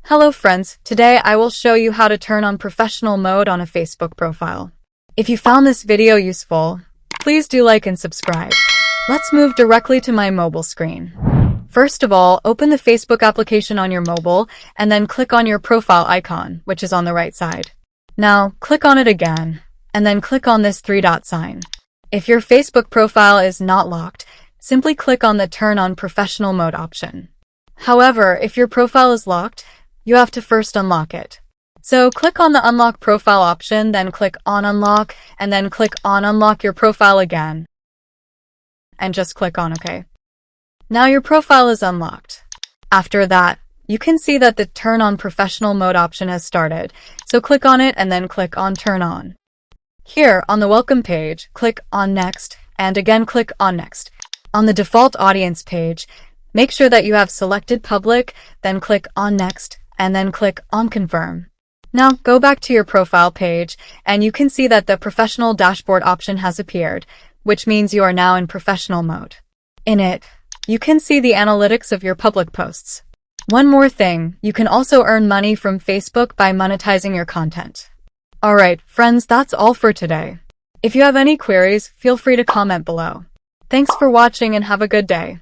Hello friends, today I will show you how to turn on professional mode on a Facebook profile. If you found this video useful, please do like and subscribe. Let's move directly to my mobile screen. First of all, open the Facebook application on your mobile and then click on your profile icon, which is on the right side. Now, click on it again, and then click on this three-dot sign. If your Facebook profile is not locked, simply click on the Turn on Professional Mode option. However, if your profile is locked, you have to first unlock it. So click on the Unlock Profile option, then click on Unlock, and then click on Unlock Your Profile again. And just click on OK. Now your profile is unlocked. After that, you can see that the Turn on Professional Mode option has started, so click on it and then click on Turn On. Here, on the Welcome page, click on Next, and again click on Next. On the default audience page, make sure that you have selected Public, then click on Next, and then click on Confirm. Now go back to your profile page, and you can see that the Professional Dashboard option has appeared, which means you are now in professional mode. In it, you can see the analytics of your public posts. One more thing, you can also earn money from Facebook by monetizing your content. Alright, friends, that's all for today. If you have any queries, feel free to comment below. Thanks for watching and have a good day.